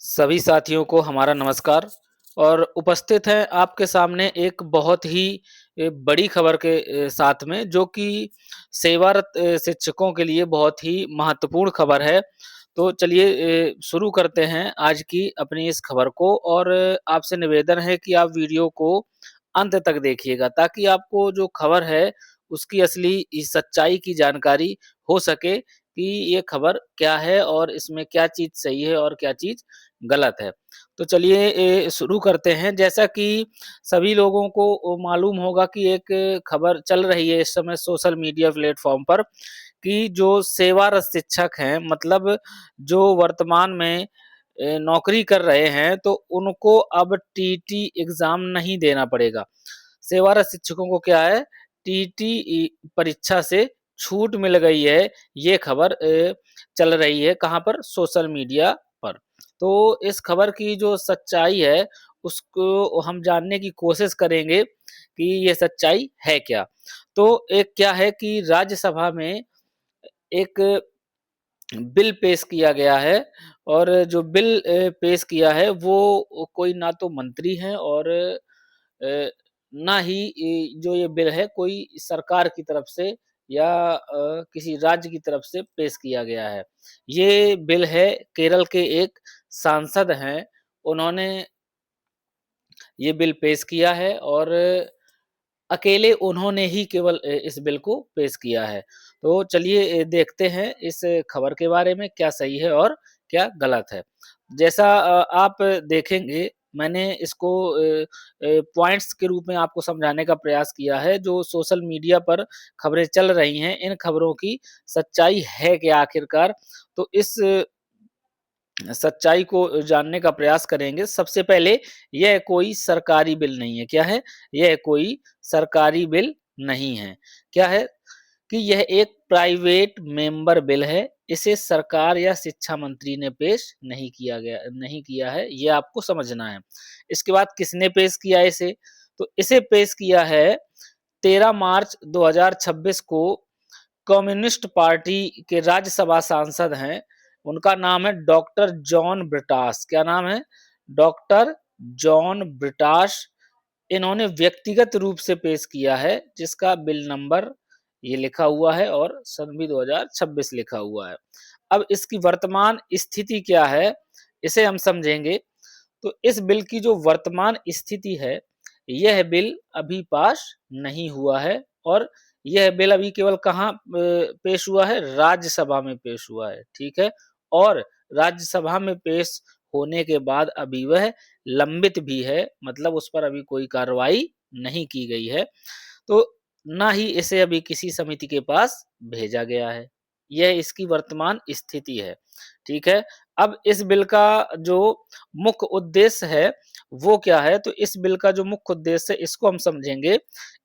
सभी साथियों को हमारा नमस्कार और उपस्थित हैं आपके सामने एक बहुत ही बड़ी खबर के साथ में जो कि सेवारत शिक्षकों के लिए बहुत ही महत्वपूर्ण खबर है। तो चलिए शुरू करते हैं आज की अपनी इस खबर को और आपसे निवेदन है कि आप वीडियो को अंत तक देखिएगा ताकि आपको जो खबर है उसकी असली इस सच्चाई की जानकारी हो सके कि ये खबर क्या है और इसमें क्या चीज़ सही है और क्या चीज़ गलत है। तो चलिए शुरू करते हैं। जैसा कि सभी लोगों को मालूम होगा कि एक खबर चल रही है इस समय सोशल मीडिया प्लेटफ़ॉर्म पर कि जो सेवारत शिक्षक हैं मतलब जो वर्तमान में नौकरी कर रहे हैं तो उनको अब टीटी एग्ज़ाम नहीं देना पड़ेगा। सेवारत शिक्षकों को क्या है टीटी परीक्षा से छूट मिल गई है। ये खबर चल रही है कहाँ पर? सोशल मीडिया पर। तो इस खबर की जो सच्चाई है उसको हम जानने की कोशिश करेंगे कि ये सच्चाई है क्या? तो एक क्या है कि राज्यसभा में एक बिल पेश किया गया है और जो बिल पेश किया है वो कोई ना तो मंत्री हैं और ना ही जो ये बिल है कोई सरकार की तरफ से या किसी राज्य की तरफ से पेश किया गया है। ये बिल है केरल के एक सांसद हैं, उन्होंने ये बिल पेश किया है और अकेले उन्होंने ही केवल इस बिल को पेश किया है। तो चलिए देखते हैं इस खबर के बारे में क्या सही है और क्या गलत है। जैसा आप देखेंगे मैंने इसको पॉइंट्स के रूप में आपको समझाने का प्रयास किया है, जो सोशल मीडिया पर खबरें चल रही हैं, इन खबरों की सच्चाई है क्या आखिरकार? तो इस सच्चाई को जानने का प्रयास करेंगे। सबसे पहले यह कोई सरकारी बिल नहीं है। क्या है? यह कोई सरकारी बिल नहीं है। क्या है? कि यह एक प्राइवेट मेंबर बिल है। इसे सरकार या शिक्षा मंत्री ने पेश नहीं किया है, ये आपको समझना है। इसके बाद किसने पेश किया इसे? तो इसे पेश किया है 13 मार्च 2026 को कम्युनिस्ट पार्टी के राज्यसभा सांसद हैं, उनका नाम है डॉक्टर जॉन ब्रिटास। क्या नाम है? Doctor John Brittas. इन्होंने व्यक्तिगत रूप से पेश किया है, जिसका बिल नंबर ये लिखा हुआ है और सन भी 2026 लिखा हुआ है। अब इसकी वर्तमान स्थिति क्या है, इसे हम समझेंगे। तो इस बिल की जो वर्तमान स्थिति है, यह बिल अभी पास नहीं हुआ है और यह बिल अभी केवल कहाँ पेश हुआ है? राज्यसभा में पेश हुआ है, ठीक है? और राज्यसभा में पेश होने के बाद अभी वह लंबित भी है, मतलब उस पर अभी कोई कार्रवाई नहीं की गई है। तो ना ही इसे अभी किसी समिति के पास भेजा गया है। यह इसकी वर्तमान स्थिति है, ठीक है? अब इस बिल का जो मुख्य उद्देश्य है, वो क्या है? तो इस बिल का जो मुख्य उद्देश्य है, इसको हम समझेंगे।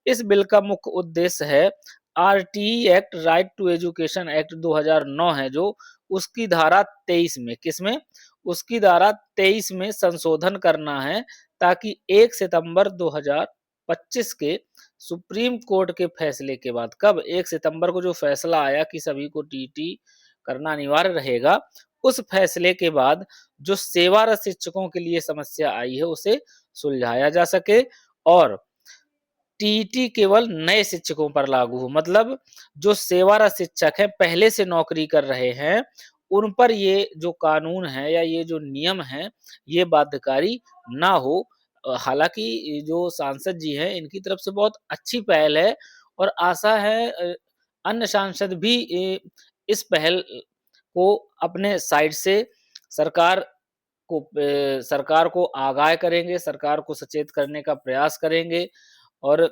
इस बिल का मुख्य उद्देश्य है RTE act right to education act 2009 है जो, उसकी धारा 23 में किसमें? उसकी धारा 23 में संशोधन करना है ताकि 1 सितंबर 2025 के सुप्रीम कोर्ट के फैसले के बाद कब? 1 सितंबर को जो फैसला आया कि सभी को टीटी करना अनिवार्य रहेगा, उस फैसले के बाद जो सेवारत शिक्षकों के लिए समस्या आई है, उसे सुलझाया जा सके और टीईटी केवल नए शिक्षकों पर लागू हो। मतलब जो सेवारत शिक्षक हैं, पहले से नौकरी कर रहे हैं, उन पर ये जो कानून है या ये जो नियम है, ये बाध्यकारी ना हो। हालाँकि जो सांसद जी हैं, इनकी तरफ से बहुत अच्छी पहल है और आशा है अन्य सांसद भी इस पहल को अपने साइड से सरकार सरकार को आगाह करेंगे, सरकार को सचेत करने का प्रयास करेंगे और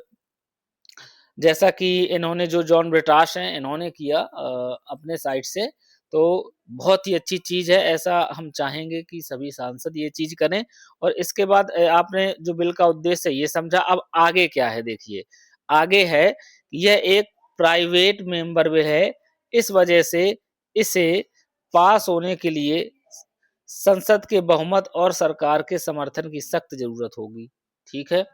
जैसा कि इन्होंने जो जॉन ब्रिटास हैं, इन्होंने किया अपने साइड से, तो बहुत ही अच्छी चीज़ है। ऐसा हम चाहेंगे कि सभी सांसद ये चीज़ करें और इसके बाद आपने जो बिल का उद्देश्य है, ये समझा। अब आगे क्या है देखिए, आगे है यह एक प्राइवेट मेंबर बिल है, इस वजह से इसे पास होने के लिए संसद के बहुमत और सरकार के समर्थन की सख्त ज़रूरत होगी, ठीक है?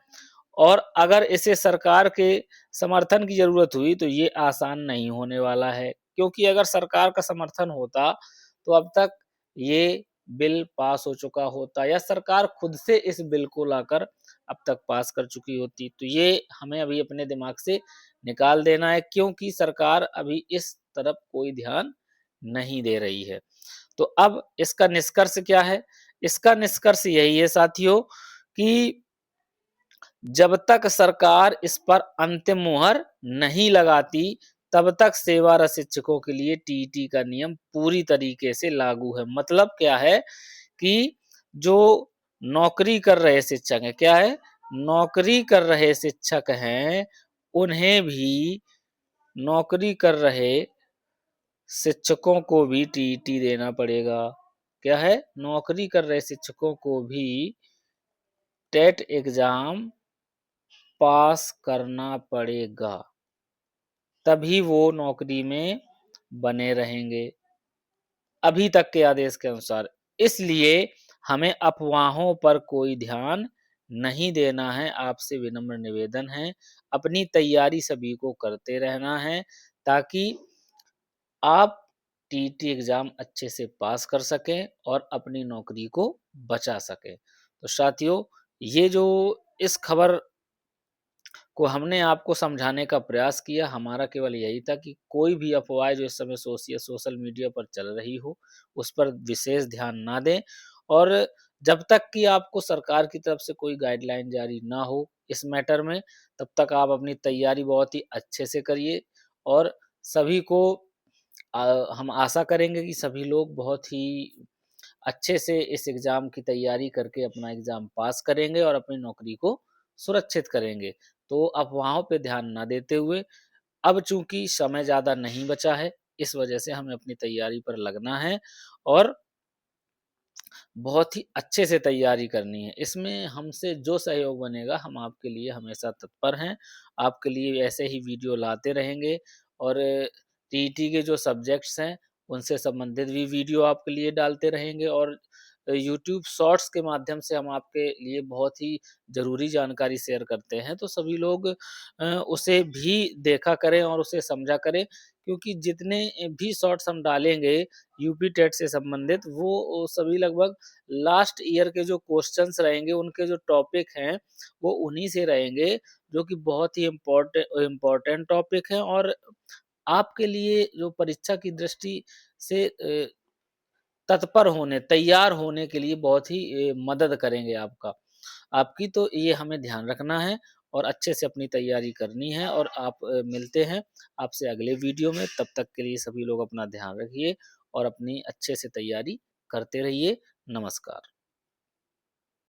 और अगर इसे सरकार के समर्थन की ज़रूरत हुई तो ये आसान नहीं होने वाला है, क्योंकि अगर सरकार का समर्थन होता तो अब तक ये बिल पास हो चुका होता या सरकार खुद से इस बिल को लाकर अब तक पास कर चुकी होती। तो ये हमें अभी अपने दिमाग से निकाल देना है, क्योंकि सरकार अभी इस तरफ कोई ध्यान नहीं दे रही है। तो अब इसका निष्कर्ष क्या है? इसका निष्कर्ष यही है साथियों कि जब तक सरकार इस पर अंतिम मुहर नहीं लगाती, तब तक सेवारत शिक्षकों के लिए टीईटी का नियम पूरी तरीके से लागू है। मतलब क्या है कि जो नौकरी कर रहे शिक्षक हैं, क्या है? नौकरी कर रहे शिक्षक हैं, उन्हें भी नौकरी कर रहे शिक्षकों को भी टीईटी देना पड़ेगा। क्या है? नौकरी कर रहे शिक्षकों को भी टेट एग्ज़ाम पास करना पड़ेगा, तभी वो नौकरी में बने रहेंगे, अभी तक के आदेश के अनुसार। इसलिए हमें अफ़वाहों पर कोई ध्यान नहीं देना है, आपसे विनम्र निवेदन है। अपनी तैयारी सभी को करते रहना है, ताकि आप टीईटी एग्ज़ाम अच्छे से पास कर सकें और अपनी नौकरी को बचा सकें। तो साथियों, ये जो इस खबर को हमने आपको समझाने का प्रयास किया, हमारा केवल यही था कि कोई भी अफ़वाह जो इस समय सोशल मीडिया पर चल रही हो, उस पर विशेष ध्यान ना दें, और जब तक कि आपको सरकार की तरफ से कोई गाइडलाइन जारी ना हो इस मैटर में, तब तक आप अपनी तैयारी बहुत ही अच्छे से करिए, और सभी को हम आशा करेंगे कि सभी लोग बहुत ही अच्छे से इस एग्ज़ाम की तैयारी करके अपना एग्ज़ाम पास करेंगे और अपनी नौकरी को सुरक्षित करेंगे। तो अफ़वाहों पे ध्यान ना देते हुए, अब चूँकि समय ज़्यादा नहीं बचा है, इस वजह से हमें अपनी तैयारी पर लगना है और बहुत ही अच्छे से तैयारी करनी है। इसमें हमसे जो सहयोग बनेगा, हम आपके लिए हमेशा तत्पर हैं। आपके लिए ऐसे ही वीडियो लाते रहेंगे, और टीईटी के जो सब्जेक्ट्स हैं, उनसे संबंधित भी वीडियो आपके लिए डालते रहेंगे, और यूट्यूब शॉर्ट्स के माध्यम से हम आपके लिए बहुत ही ज़रूरी जानकारी शेयर करते हैं। तो सभी लोग उसे भी देखा करें और उसे समझा करें, क्योंकि जितने भी शॉर्ट्स हम डालेंगे यूपी टेट से संबंधित, वो सभी लगभग लास्ट ईयर के जो क्वेश्चंस रहेंगे, उनके जो टॉपिक हैं, वो उन्हीं से रहेंगे, जो कि बहुत ही इम्पोर्टेंट टॉपिक हैं, और आपके लिए जो परीक्षा की दृष्टि से तत्पर होने, तैयार होने के लिए बहुत ही मदद करेंगे आपकी। तो ये हमें ध्यान रखना है और अच्छे से अपनी तैयारी करनी है, और आप मिलते हैं आपसे अगले वीडियो में। तब तक के लिए सभी लोग अपना ध्यान रखिए और अपनी अच्छे से तैयारी करते रहिए। नमस्कार।